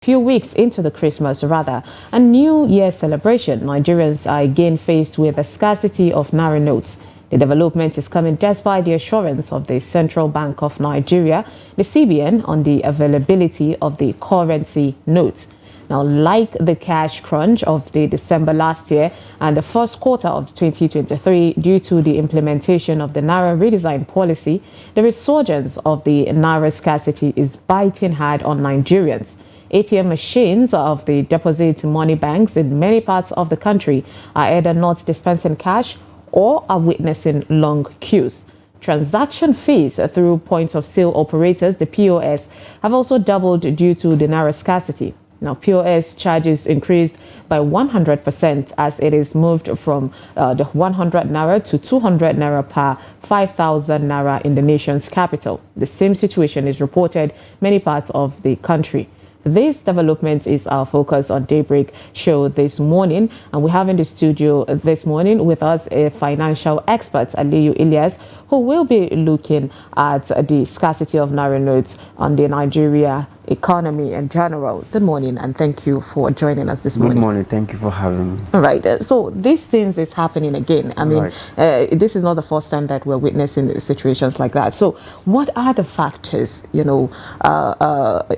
Few weeks into the Christmas, rather, a New Year celebration, Nigerians are again faced with a scarcity of Naira notes. The development is coming despite the assurance of the Central Bank of Nigeria, the CBN, on the availability of the currency notes. Now, like the cash crunch of the December last year and the first quarter of 2023, due to the implementation of the Naira redesign policy, the resurgence of the Naira scarcity is biting hard on Nigerians. ATM machines of the deposit money banks in many parts of the country are either not dispensing cash or are witnessing long queues. Transaction fees through points of sale operators, the POS, have also doubled due to the Naira scarcity. Now, POS charges increased by 100% as it is moved from the 100 Naira to 200 Naira per 5,000 Naira in the nation's capital. The same situation is reported many parts of the country. This development is our focus on Daybreak show this morning, and we have in the studio this morning with us a financial expert, Aliyu Ilias, who will be looking at the scarcity of Naira notes on the Nigeria economy in general. Good morning, and thank you for joining us this morning. Good morning. Thank you for having me. All right. So these things is happening again. I mean, this is not the first time that we're witnessing situations like that. So what are the factors,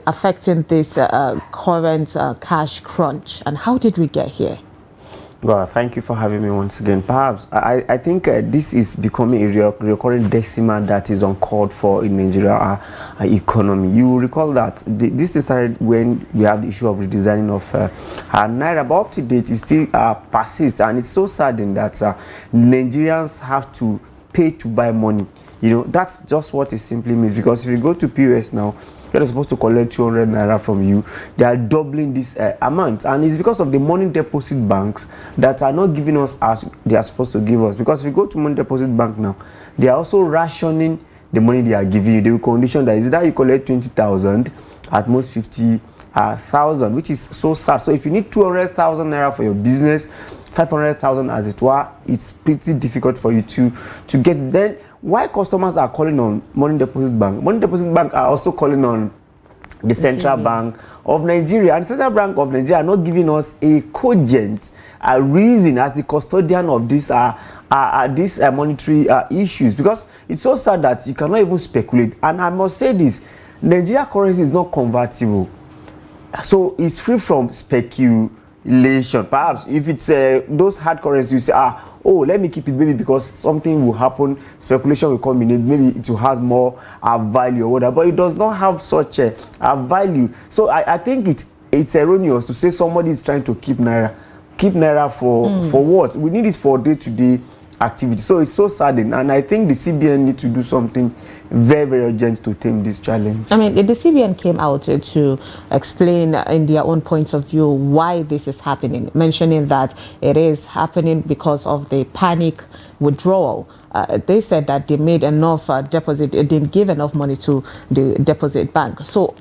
affecting this current cash crunch, and how did we get here? Well, thank you for having me once again. Perhaps I think this is becoming a recurring decimal that is uncalled for in Nigeria economy. You will recall that this started when we have the issue of redesigning of Naira, but up to date it still persists, and it's so saddening that Nigerians have to pay to buy money. That's just what it simply means, because if you go to POS now, they're supposed to collect 200 Naira from you. They are doubling this amount, and it's because of the money deposit banks that are not giving us as they are supposed to give us. Because if you go to money deposit bank now, they are also rationing the money they are giving you. They will condition that is that you collect 20,000, at most 50,000, which is so sad. So if you need 200,000 Naira for your business, 500,000 as it were, it's pretty difficult for you to get. Then why customers are calling on money deposit bank? Money deposit bank are also calling on the Central Bank of Nigeria, and the Central Bank of Nigeria are not giving us a cogent reason as the custodian of these monetary issues, because it's so sad that you cannot even speculate. And I must say this, Nigeria currency is not convertible, so it's free from speculation. Perhaps if it's those hard currencies, you say, oh, let me keep it maybe because something will happen, speculation will come in it, maybe it will have more value or whatever, but it does not have such a value. So I think it's erroneous to say somebody is trying to keep Naira for what? We need it for day-to-day activity. So it's so saddening, and I think the CBN need to do something very, very urgent to tame this challenge. I mean, the CBN came out to explain in their own points of view why this is happening, mentioning that it is happening because of the panic withdrawal. They said that they made enough deposit, they didn't give enough money to the deposit bank. So,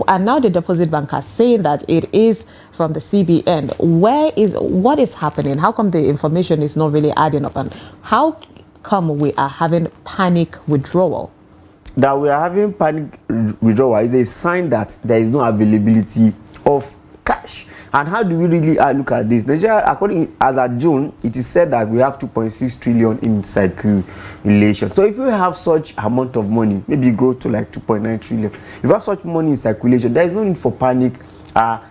and now the deposit bank are saying that it is from the CBN. What is happening? How come the information is not really adding up? And how come we are having panic withdrawal? That we are having panic withdrawal is a sign that there is no availability of cash. And how do we really look at this? Nigeria, according as at June, it is said that we have 2.6 trillion in circulation. So if you have such amount of money, maybe grow to like 2.9 trillion. If you have such money in circulation, there is no need for panic. Perhaps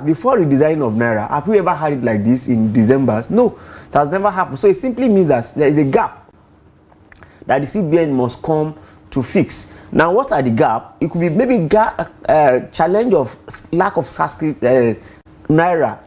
before redesign of Naira, have we ever had it like this in December? No, it has never happened. So it simply means that there is a gap that the CBN must come to fix. Now, what are the gap? It could be maybe challenge of lack of Naira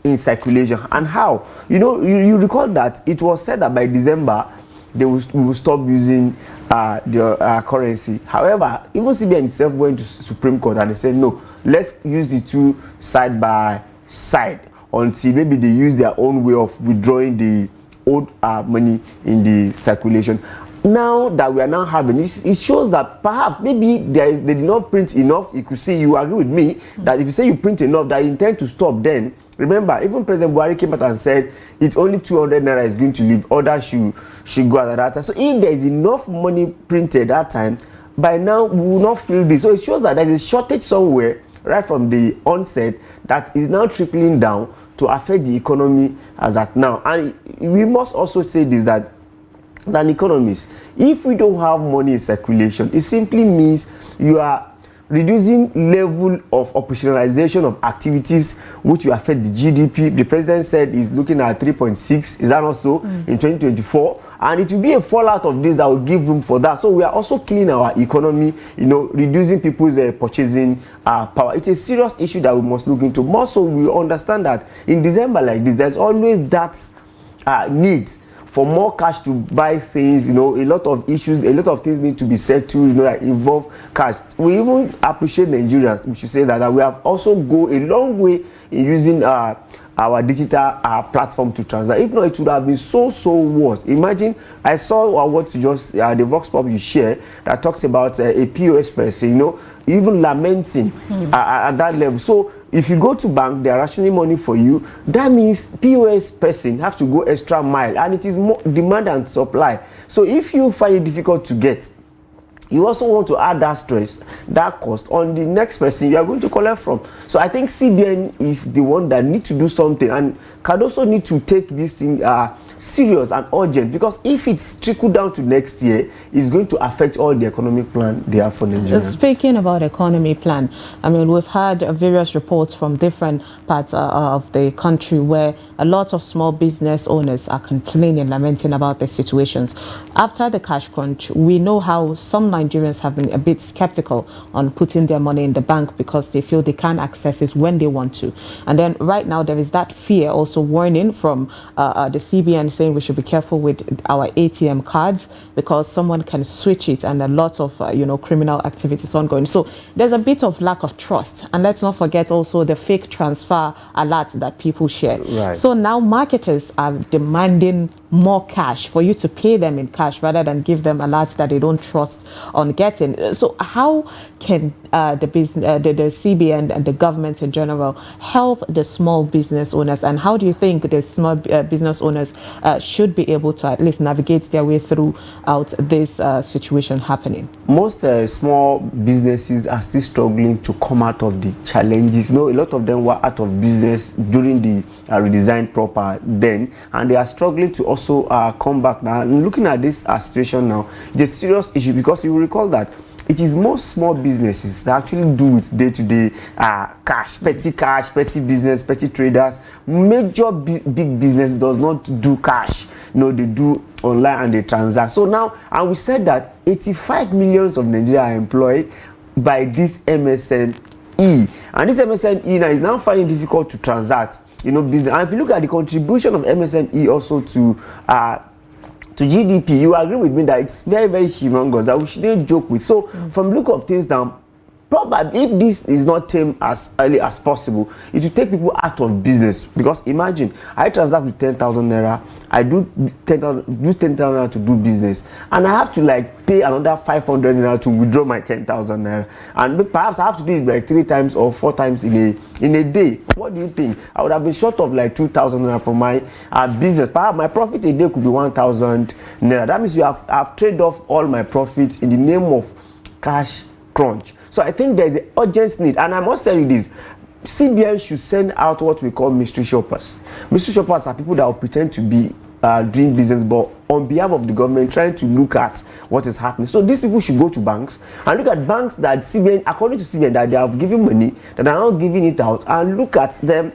in circulation. And how? You recall that it was said that by December we will stop using the currency. However, even CBN itself went to Supreme Court and they said no, let's use the two side by side until maybe they use their own way of withdrawing the old money in the circulation. Now that we are now having it shows that perhaps maybe they did not print enough. You could see, you agree with me that if you say you print enough, that you intend to stop, then remember, even President Buhari came out and said it's only 200 Naira is going to leave, others should go at that time. So if there is enough money printed that time, by now we will not feel this. So it shows that there's a shortage somewhere right from the onset that is now trickling down to affect the economy as at now. And we must also say this, that an economist, if we don't have money in circulation, it simply means you are reducing level of operationalization of activities which will affect the GDP. The president said he's looking at 3.6, is that also in 2024? And it will be a fallout of this that will give room for that. So we are also killing our economy, reducing people's purchasing power. It's a serious issue that we must look into. More so, we understand that in December like this, there's always that need for more cash to buy things. A lot of issues, a lot of things need to be settled, that involve cash. We even appreciate Nigerians, we should say that we have also go a long way in using our digital platform to transact. If not, it would have been so worse. Imagine, I saw what you just the Vox Pop you share that talks about a POS person, even lamenting at that level. So if you go to bank, they are rationing money for you. That means POS person have to go extra mile, and it is more demand and supply. So if you find it difficult to get, you also want to add that stress, that cost on the next person you are going to collect from. So I think CBN is the one that need to do something, and can also need to take this thing serious and urgent, because if it's trickled down to next year, it's going to affect all the economic plan they have for Nigeria. Speaking about economy plan, I mean, we've had various reports from different parts of the country where a lot of small business owners are complaining, lamenting about the situations. After the cash crunch, we know how some Nigerians have been a bit skeptical on putting their money in the bank because they feel they can't access it when they want to. And then right now there is that fear, also warning from the CBN saying we should be careful with our ATM cards because someone can switch it, and a lot of criminal activities ongoing. So there's a bit of lack of trust, and let's not forget also the fake transfer alert that people share. Right. So now marketers are demanding more cash for you to pay them in cash rather than give them alerts that they don't trust on getting. So how can the CBN and the government in general help the small business owners, and how do you think the small business owners should be able to at least navigate their way throughout this situation happening? Most small businesses are still struggling to come out of the challenges. A lot of them were out of business during the redesign proper then, and they are struggling to also come back now. And looking at this situation now, it's a serious issue, because you will recall that it is most small businesses that actually do with day-to-day cash, petty business, petty traders. Major big business does not do cash. They do online and they transact. So now, and we said that 85 millions of Nigeria are employed by this MSME, and this MSME now is now finding it difficult to transact, business. And if you look at the contribution of MSME also to GDP, you agree with me that it's very, very humongous, that we shouldn't joke with. So from look of things now, probably if this is not tamed as early as possible, it will take people out of business. Because imagine, I transact with 10,000 naira, I do 10,000 naira to do business, and I have to pay another 500 naira to withdraw my 10,000 naira, and perhaps I have to do it 3 times or 4 times in a day. What do you think? I would have been short of 2,000 naira for my business. Perhaps my profit a day could be 1,000 naira. That means I've traded off all my profits in the name of cash crunch. So I think there's an urgent need, and I must tell you this: CBN should send out what we call mystery shoppers. Mystery shoppers are people that will pretend to be doing business, but on behalf of the government, trying to look at what is happening. So these people should go to banks and look at banks that CBN, according to CBN, that they have given money, that are not giving it out, and look at them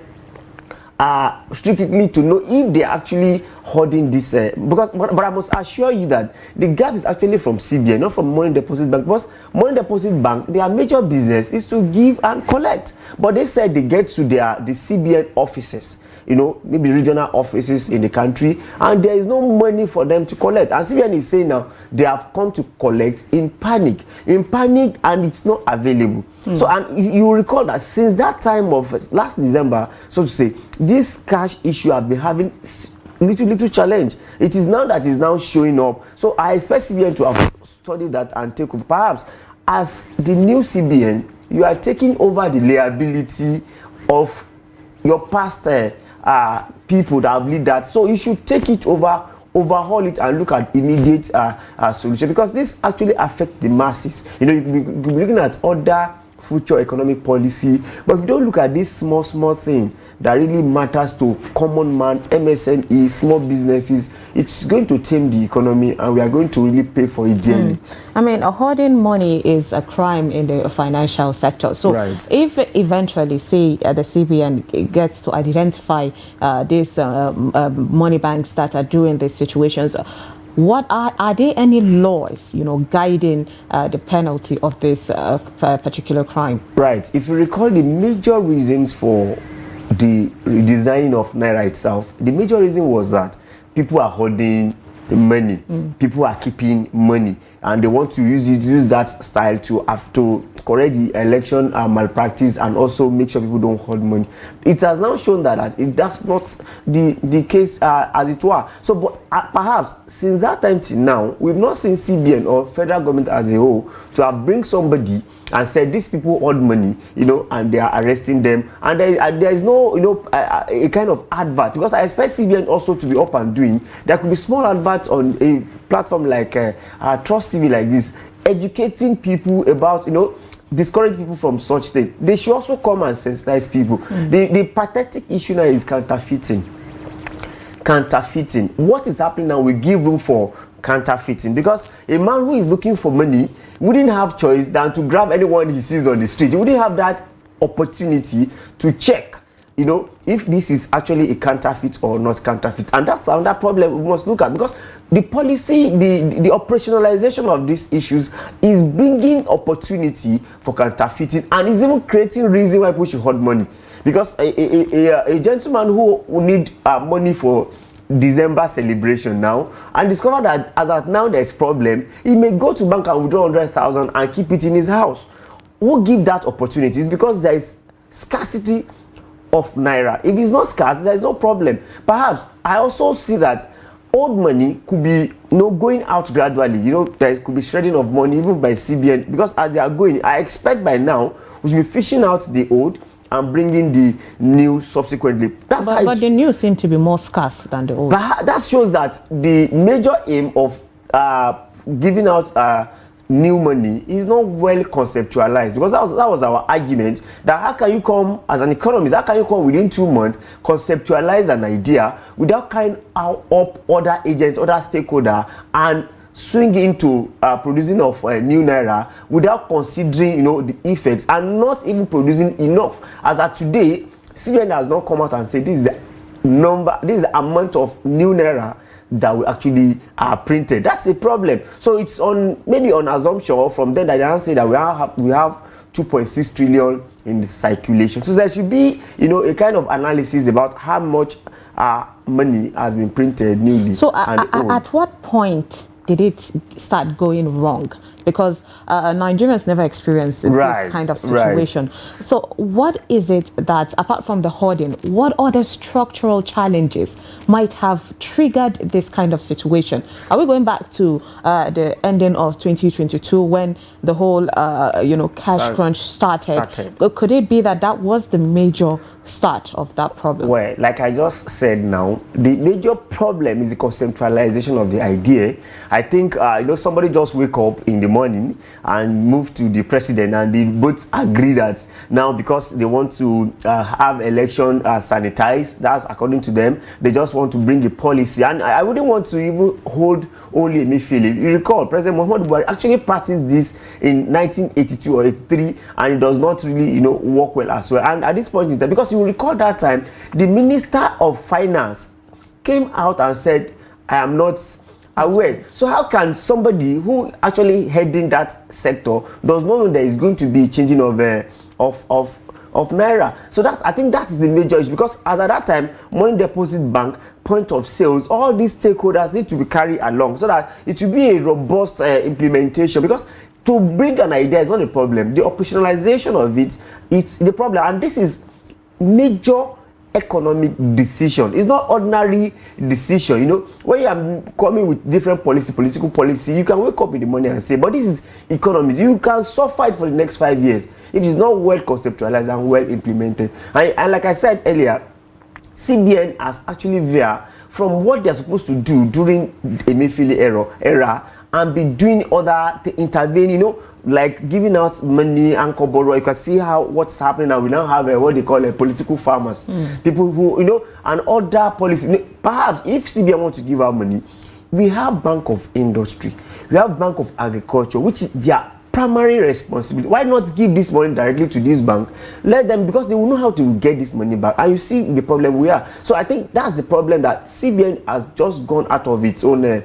strictly to know if they are actually holding this. But I must assure you that the gap is actually from CBN, not from Money Deposit Bank. Because Money Deposit Bank, their major business is to give and collect. But they said they get to the CBN offices, maybe regional offices in the country, and there is no money for them to collect. And CBN is saying now they have come to collect in panic, and it's not available. So, and you recall that since that time of last December, so to say, this cash issue have been having little challenge. It is now that is now showing up. So I expect CBN to have studied that and take over. Perhaps as the new CBN, you are taking over the liability of your past people that have lead that. So you should take it over overhaul it and look at immediate solution, because this actually affects the masses. You know, you could be looking at other future economic policy, but if you don't look at this small thing that really matters to common man, MSME, small businesses, it's going to tame the economy, and we are going to really pay for it dearly. I mean, hoarding money is a crime in the financial sector. So if eventually, say, the CBN gets to identify these money banks that are doing these situations, what are there any laws, you know, guiding the penalty of this particular crime? Right. If you recall, the major reasons for the redesigning of Naira itself, the major reason was that people are holding money, people are keeping money, and they want to use that style to have to correct the election malpractice, and also make sure people don't hold money. It has now shown that that's not the case as it were. So, but perhaps since that time till now, we've not seen CBN or federal government as a whole to have bring somebody and said these people hold money, you know, and they are arresting them, and there is no, you know, a kind of advert, because I expect CBN also to be up and doing. There could be small adverts on a platform like Trust TV like this, educating people about, you know, discourage people from such things. They should also come and sensitize people. The pathetic issue now is counterfeiting. What is happening now? We give room for counterfeiting, because a man who is looking for money wouldn't have choice than to grab anyone he sees on the street. He wouldn't have that opportunity to check, you know, if this is actually a counterfeit or not counterfeit. And that's another problem we must look at, because the policy, the operationalization of these issues is bringing opportunity for counterfeiting, and is even creating reason why people should hold money. Because a gentleman who need money for December celebration now, and discover that as at now there's problem, he may go to bank and withdraw 100,000 and keep it in his house. Who give that opportunity? It's because there is scarcity of Naira. If it's not scarce, there is no problem. Perhaps I also see that old money could be, you know, going out gradually. You know, there could be shredding of money even by CBN, because as they are going, I expect by now we should be fishing out the old and bringing the new subsequently. But the new seem to be more scarce than the old. But that shows that the major aim of giving out new money is not well conceptualized, because that was our argument, that how can you come as an economist, how can you come within 2 months, conceptualize an idea without carrying out up other agents, other stakeholders, and swing into producing of new Naira without considering, you know, the effects, and not even producing enough. As of today, CBN has not come out and said this is the number, this is the amount of new Naira that we actually printed. That's a problem. So it's on, maybe on assumption from then that they say that we have 2.6 trillion in the circulation. So there should be, you know, a kind of analysis about how much money has been printed newly. So at what point did it start going wrong? Because Nigerians never experienced this kind of situation. So what is it that, apart from the hoarding, what other structural challenges might have triggered this kind of situation? Are we going back to the ending of 2022 when the whole, you know, cash crunch started? Could it be that was the major start of that problem? Well, like I just said now, the major problem is the conceptualization of the idea. I think, you know, somebody just wake up in the morning and move to the president, and they both agree that now, because they want to have election sanitized, that's according to them, they just want to bring a policy. And I wouldn't want to even hold only a Emefiele. You recall, President Muhammadu Buhari actually practiced this in 1982 or 83, and it does not really, you know, work well as well. And at this point in time, because you recall that time, the Minister of Finance came out and said, I am not aware. So how can somebody who actually heading that sector does not know there is going to be changing of Naira? So that, I think that is the major issue, because as at that time, money deposit bank, point of sales, all these stakeholders need to be carried along so that it will be a robust implementation. Because to bring an idea is not a problem, the operationalization of it is the problem. And this is major economic decision. It's not ordinary decision. You know, when you are coming with different political policy, you can wake up in the morning and say, but this is economy. You can suffer it for the next 5 years if it's not well conceptualized and well implemented. And like I said earlier, CBN has actually there from what they're supposed to do during Emefiele era and be doing other intervening, you know, like giving out money and borrow. You can see how what's happening now. We now have what they call political farmers, people who, you know, and other policies. Perhaps if CBN want to give out money, we have Bank of Industry, we have Bank of Agriculture, which is their primary responsibility. Why not give this money directly to this bank? Let them, because they will know how to get this money back. And you see the problem we are. So I think that's the problem, that CBN has just gone out of its own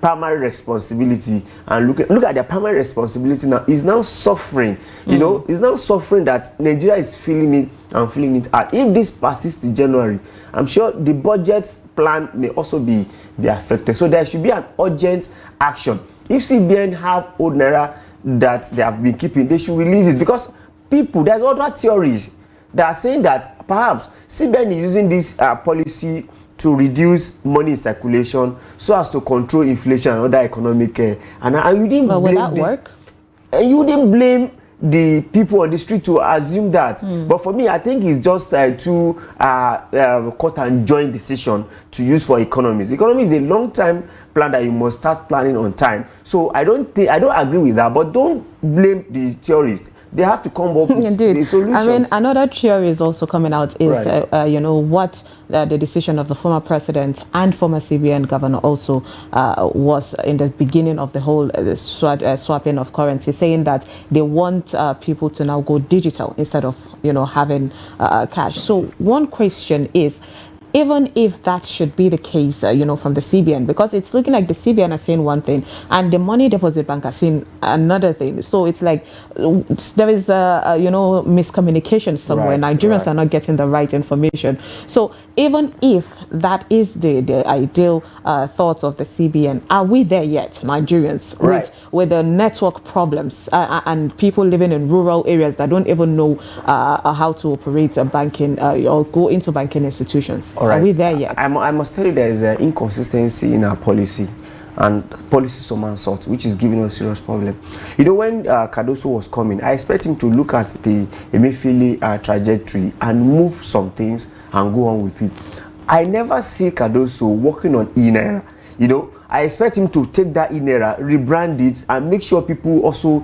primary responsibility, and look at their primary responsibility now is now suffering. You know, is now suffering that Nigeria is feeling it and feeling it hard. If this persists in January, I'm sure the budget plan may also be affected. So there should be an urgent action. If CBN have old Naira that they have been keeping, they should release it, because there's other theories that are saying that perhaps CBN is using this policy to reduce money in circulation so as to control inflation and other economic and you didn't blame will that work? And you didn't blame the people on the street to assume that. But for me, I think it's just too cut and join decision to use for economies. Economy is a long-term plan that you must start planning on time. So I don't agree with that, but don't blame the theorists. They have to come up with the solutions. I mean, another theory is also coming out is, right. You know, what the decision of the former president and former CBN governor also was in the beginning of the whole swapping of currency, saying that they want people to now go digital instead of, you know, having cash. So one question is, even if that should be the case, you know, from the CBN, because it's looking like the CBN are saying one thing and the money deposit bank are saying another thing. So it's like there is a you know, miscommunication somewhere. Right, Nigerians are not getting the right information. So even if that is the ideal thoughts of the CBN, are we there yet, Nigerians, with the network problems and people living in rural areas that don't even know how to operate a banking or go into banking institutions? Right. Are we there yet? I must tell you, there is an inconsistency in our policy, and policy some and sort, which is giving us serious problem. You know, when Cardoso was coming, I expect him to look at the Emefiele trajectory and move some things and go on with it. I never see Cardoso working on e-Naira. You know, I expect him to take that e-Naira, rebrand it, and make sure people also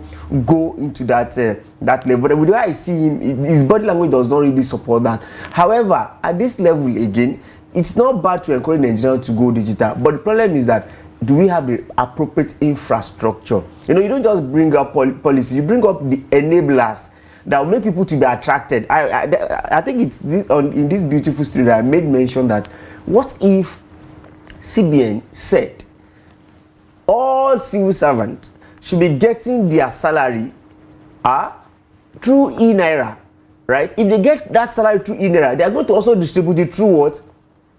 go into that that level. But the way I see him, his body language does not really support that. However, at this level again, it's not bad to encourage Nigerians to go digital. But the problem is that, do we have the appropriate infrastructure? You know, you don't just bring up policy, you bring up the enablers that will make people to be attracted. I think it's in this beautiful story that I made mention that, what if CBN said all civil servants should be getting their salary through e-Naira, right? If they get that salary through e-Naira, they are going to also distribute it through what?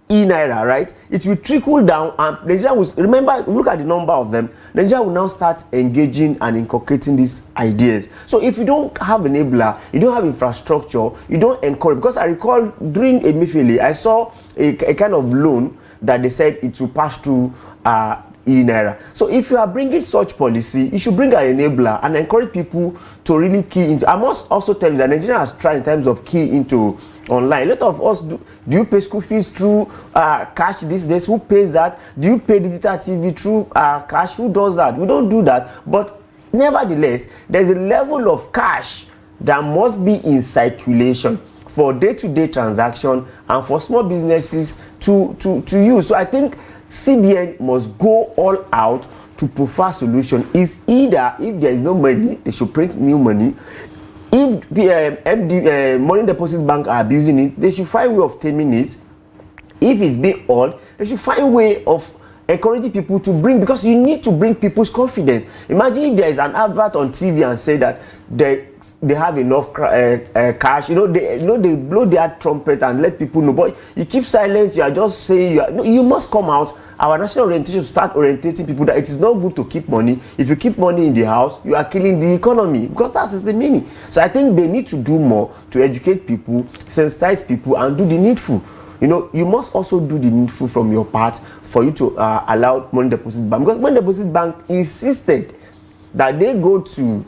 E-Naira, right? It will trickle down, and Nigeria will, remember, look at the number of them. Nigeria will now start engaging and inculcating these ideas. So if you don't have enabler, you don't have infrastructure, you don't encourage, because I recall during Emefiele, I saw a kind of loan that they said it will pass through e-Naira. So if you are bringing such policy, you should bring an enabler and encourage people to really key into. I must also tell you that Nigeria has tried in terms of key into online. A lot of us do you pay school fees through cash these days? Who pays that? Do you pay digital TV through cash? Who does that? We don't do that. But nevertheless, there's a level of cash that must be in circulation for day-to-day transaction and for small businesses to use. So I think CBN must go all out to provide solution. Is either, if there is no money, they should print new money. If the money deposit bank are abusing it, they should find a way of taming it. If it's being odd, they should find a way of encouraging people to bring, because you need to bring people's confidence. Imagine if there is an advert on TV and say that they have enough cash. They blow their trumpet and let people know. But you keep silent. You are just saying you must come out. Our national orientation start orientating people that it is not good to keep money. If you keep money in the house, you are killing the economy, because that is the meaning. So I think they need to do more to educate people, sensitize people, and do the needful. You know, you must also do the needful from your part for you to allow money deposit bank, because money deposit bank insisted that they go to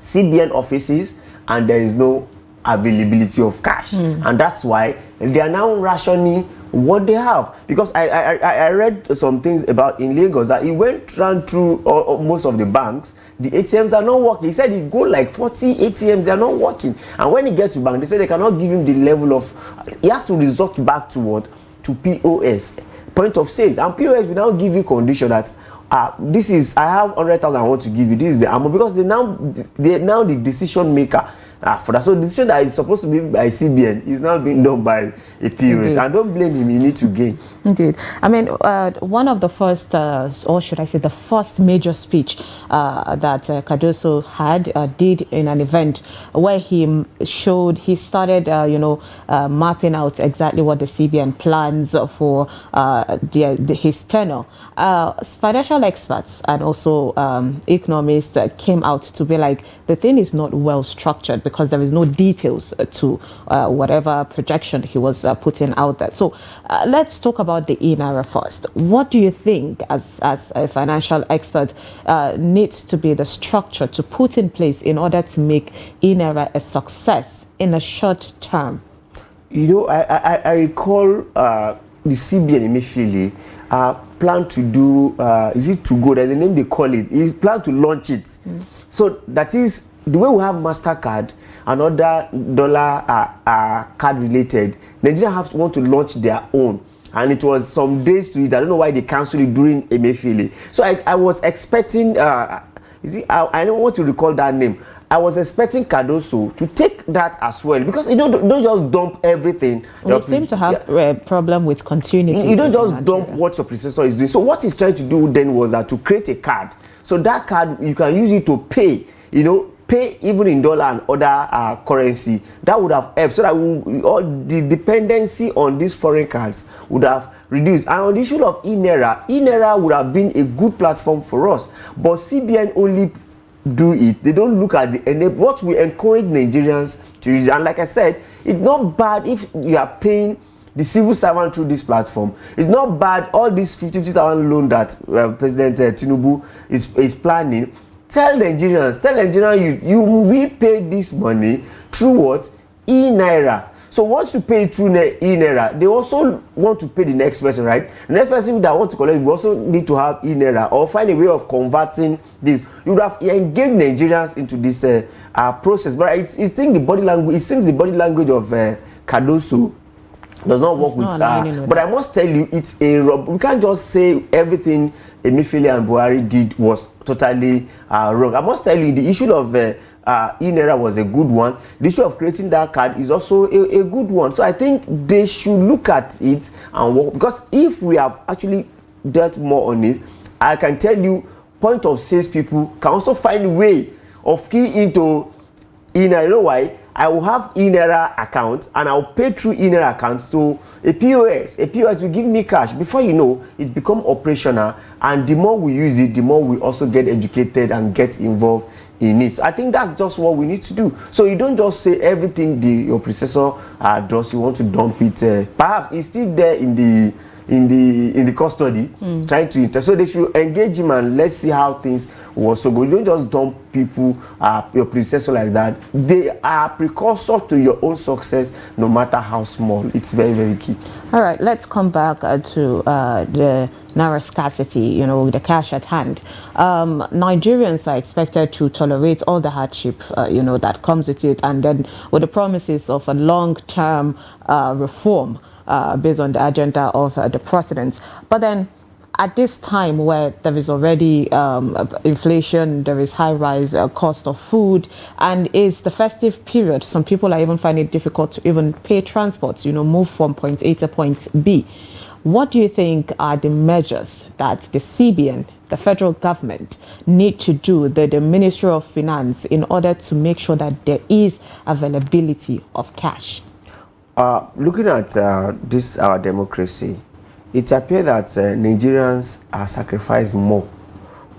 CBN offices and there is no availability of cash, and that's why they are now rationing what they have. Because I read some things about in Lagos that he went round through most of the banks. The ATMs are not working. He said he go like 40 ATMs, they are not working. And when he gets to bank, they say they cannot give him the level of, he has to resort back to what? To POS, point of sales. And POS will now give you condition that this is, I have 100,000 I want to give you, this is the amount, because they're now the decision maker for that. So the decision that is supposed to be by CBN is now being done by a POS. Indeed. And don't blame him, you need to gain. Indeed. I mean, one of the first, or should I say the first major speech that Cardoso did in an event where he started, mapping out exactly what the CBN plans for his tenure. Financial experts and also economists came out to be like, the thing is not well structured because there is no details to whatever projection he was putting out there. So let's talk about the Naira first. What do you think, as a financial expert, needs to be the structure to put in place in order to make Naira a success in a short term? You know, I recall the CBN initially plan to do, is it to go? There's a name they call it. He planned to launch it. So that is the way we have MasterCard and other dollar card related. Nigerians want to launch their own. And it was some days to it. I don't know why they canceled it during Emefiele. So I was expecting, I don't want to recall that name. I was expecting Cardoso to take that as well, because you don't just dump everything. They seem to have a problem with continuity. You don't just dump what your predecessor is doing. So what he's trying to do then was to create a card. So that card, you can use it to pay, pay even in dollar and other currency. That would have helped, so that all the dependency on these foreign cards would have reduced. And on the issue of Naira would have been a good platform for us. But CBN only do it. They don't look at what we encourage Nigerians to use. And like I said, it's not bad if you are paying the civil servant through this platform. It's not bad all this 50,000 loan that President Tinubu is planning. Tell Nigerians, you will pay this money through what? Naira. So once you pay through Naira, they also want to pay the next person, right? The next person that want to collect, we also need to have Naira or find a way of converting this. You would have engaged Nigerians into this process. But I think the body language, it seems the body language of Cardoso does not work with that. But I must tell you, it's a rub. We can't just say everything Emefiele and Buhari did was totally wrong. I must tell you, the issue of Naira was a good one. The issue of creating that card is also a good one. So I think they should look at it and work, because if we have actually dealt more on it, I can tell you, point of sales people can also find a way of key into Naira. You know why? I will have Naira account and I'll pay through Naira account to a POS. A POS will give me cash. Before you know, it become operational, and the more we use it, the more we also get educated and get involved in it. So I think that's just what we need to do. So you don't just say everything your predecessor does, you want to dump it. Perhaps it's still there in the custody, trying to so they should engage him and let's see how things was. So you don't just dump people, your predecessor like that. They are precursor to your own success, no matter how small. It's very, very key. All right, let's come back to the Naira scarcity, the cash at hand. Nigerians are expected to tolerate all the hardship, that comes with it, and then with the promises of a long-term reform based on the agenda of the president. But then, at this time where there is already inflation, there is high rise cost of food, and it's the festive period, some people are even finding it difficult to even pay transport, move from point A to point B. What do you think are the measures that the CBN, the federal government, need to do, the Ministry of Finance, in order to make sure that there is availability of cash? Looking at this, our democracy, it appears that Nigerians are sacrificing more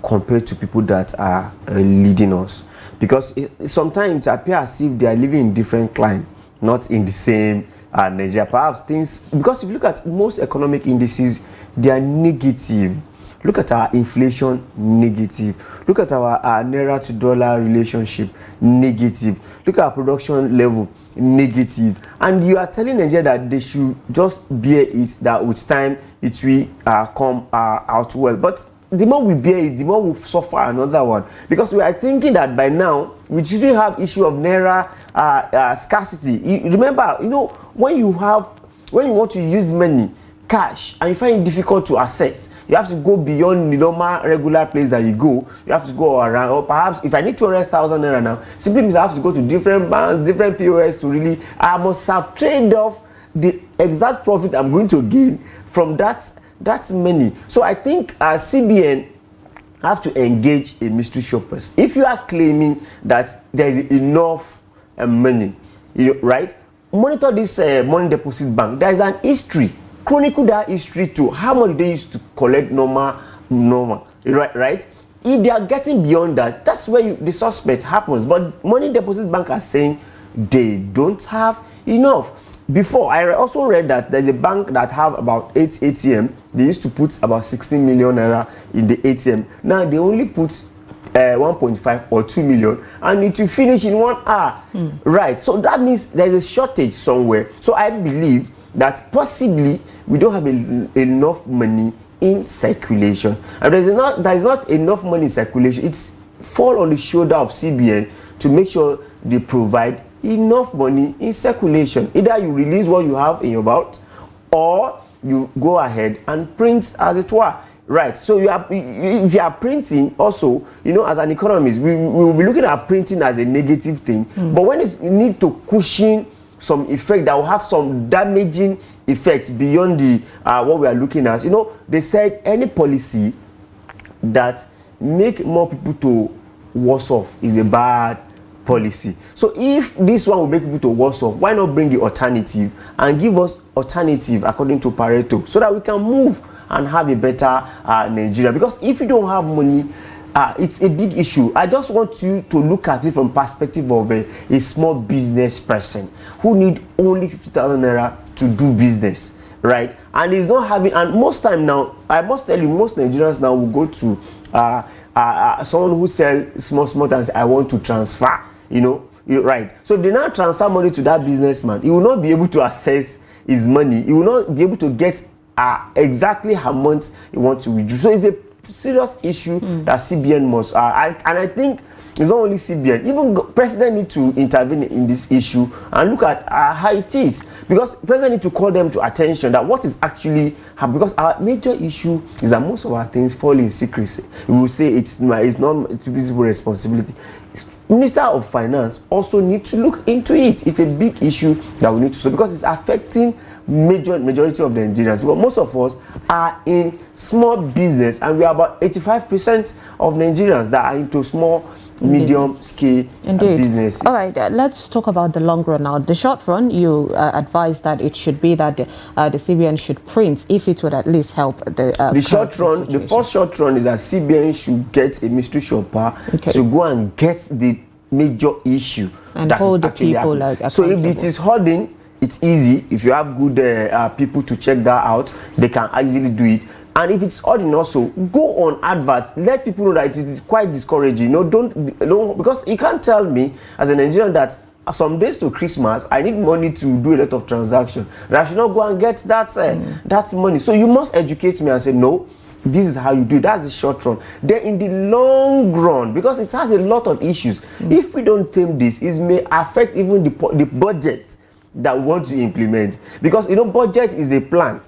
compared to people that are leading us. Because sometimes it appears as if they are living in different climes, not in the same Nigeria. Perhaps things, because if you look at most economic indices, they are negative. Look at our inflation, negative. Look at our naira to dollar relationship, negative. Look at our production level, negative. And you are telling Nigeria that they should just bear it, that with time it will come out well. But the more we bear it, the more we suffer another one, because we are thinking that by now we shouldn't have issue of naira scarcity. You remember, you know, when you want to use money, cash, and you find it difficult to access, you have to go beyond the normal regular place that you go. You have to go around, or perhaps if I need 200,000 naira now, simply means I have to go to different banks, different POS to really, I must have traded off the exact profit I'm going to gain from that's money. So I think CBN have to engage a mystery shoppers. If you are claiming that there is enough money, right? Monitor this money deposit bank. There is an history. Chronicle that history too. How much they used to collect normal, right? If they are getting beyond that, that's where the suspect happens. But money deposit bank are saying they don't have enough. Before, I also read that there's a bank that have about 8 ATM. They used to put about 16 million naira in the ATM. Now they only put 1.5 or 2 million, and it will finish in 1 hour. Right? So that means there's a shortage somewhere. So I believe that possibly we don't have enough money in circulation, and there is not enough money in circulation. It's fall on the shoulder of CBN to make sure they provide enough money in circulation. Either you release what you have in your vault, or you go ahead and print as it were. Right? So if you are printing, also, you know, as an economist, we will be looking at printing as a negative thing. But when you need to cushion some effect that will have some damaging effects beyond the what we are looking at, you know, they said any policy that make more people to worse off is a bad policy. So if this one will make people to worse off, why not bring the alternative and give us alternative according to Pareto, so that we can move and have a better Nigeria? Because if you don't have money, it's a big issue. I just want you to look at it from perspective of a small business person who need only 50,000 naira to do business, right? And he's not having, and most time now, I must tell you, most Nigerians now will go to someone who sells small and say, I want to transfer, you know, right? So they now transfer money to that businessman. He will not be able to access his money. He will not be able to get exactly how much he wants to withdraw. So it's a serious issue that CBN must, and I think it's not only CBN, even president need to intervene in this issue and look at how it is, because president need to call them to attention that what is actually happening. Because our major issue is that most of our things fall in secrecy. We will say it's not visible responsibility. Minister of Finance also need to look into it. It's a big issue that we need to solve, because it's affecting majority of the Nigerians. Because most of us are in small business, and we are about 85% of Nigerians that are into small, medium scale business. All right, let's talk about the long run now. The short run, you advise that it should be that the CBN should print, if it would at least help the short run. Situation. The first short run is that CBN should get a mystery shopper to go and get the major issue and that hold is actually the people happening. So if it is holding, it's easy. If you have good people to check that out, they can easily do it. And if it's odd also, go on advert. Let people know that it is quite discouraging. No, don't, because you can't tell me as a Nigerian that some days to Christmas I need money to do a lot of transactions, that I should not go and get that money. So you must educate me and say, no, this is how you do it. That's the short run. Then in the long run, because it has a lot of issues, if we don't tame this, it may affect even the budget that we want to implement. Because, you know, budget is a plan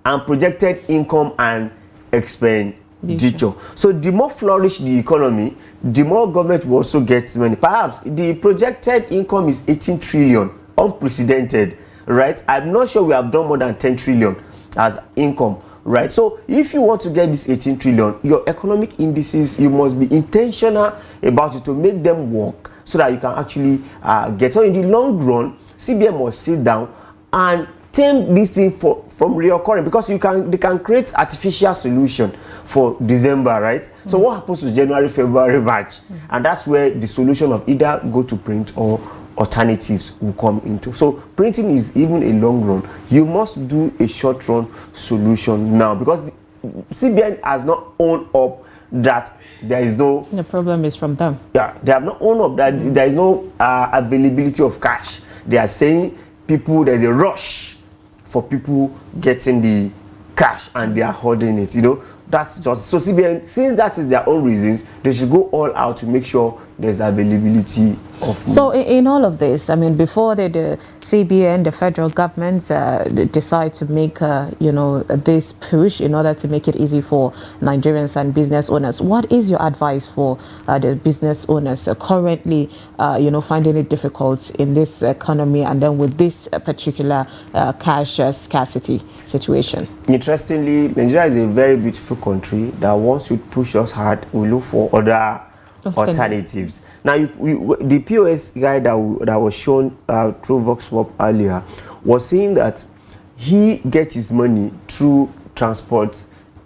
and projected income and expenditure. So the more flourish the economy, the more government will also get money. Perhaps the projected income is 18 trillion, unprecedented, right? I'm not sure we have done more than 10 trillion as income, right? So if you want to get this 18 trillion, your economic indices, you must be intentional about it to make them work, so that you can actually get. So in the long run, CBN must sit down and tame this thing from reoccurring, because they can create artificial solution for December, right? So what happens to January, February, March? And that's where the solution of either go to print or alternatives will come into. So printing is even a long run. You must do a short run solution now, because CBN has not owned up that there is no. The problem is from them. Yeah, they have not owned up that there is no availability of cash. They are saying there's a rush for people getting the cash and they are holding it. That's just so. CBN, since that is their own reasons, they should go all out to make sure there's availability of money. So in all of this, I mean, before the CBN, the federal government decide to make this push in order to make it easy for Nigerians and business owners, what is your advice for the business owners currently finding it difficult in this economy, and then with this particular cash scarcity situation? Interestingly, Nigeria is a very beautiful country that once you push us hard, we look for other alternatives. Now, the POS guy that was shown through Vox Pop earlier was saying that he gets his money through transport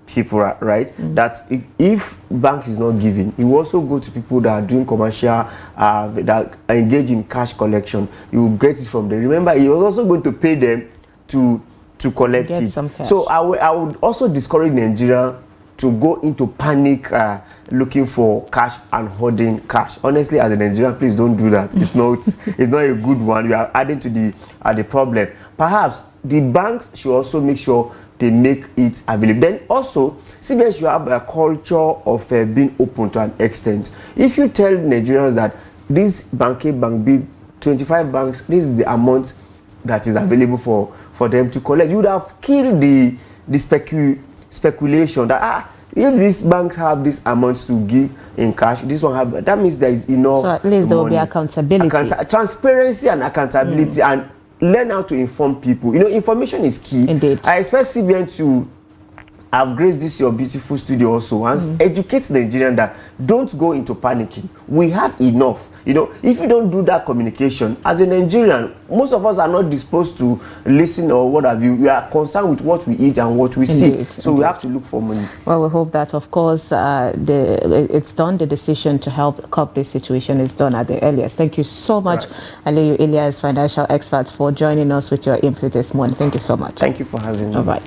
people, right? That if bank is not giving, he will also go to people that are doing commercial, that are engaged in cash collection. He will get it from them. Remember, he was also going to pay them to collect it. So I would also discourage Nigeria to go into panic looking for cash and hoarding cash. Honestly, as a Nigerian, please don't do that. It's not a good one. You are adding to the problem. Perhaps the banks should also make sure they make it available. Then also, CBN should have a culture of being open to an extent. If you tell Nigerians that this bank A, bank B, 25 banks, this is the amount that is available for them to collect, you would have killed the speculation that if these banks have this amount to give in cash, this one have, that means there is enough. So at least there will be accountability, transparency and accountability, and learn how to inform people. Information is key. Indeed. I expect CBN to have graced this your beautiful studio also and educate the Nigerian that don't go into panicking. We have enough. If you don't do that communication, as a Nigerian, most of us are not disposed to listen or what have you. We are concerned with what we eat and what we see. So we have to look for money. Well, we hope that, of course, it's done. The decision to help curb this situation is done at the earliest. Thank you so much, Aliyu Ilias, financial expert, for joining us with your input this morning. Thank you so much. Thank you for having me. All right.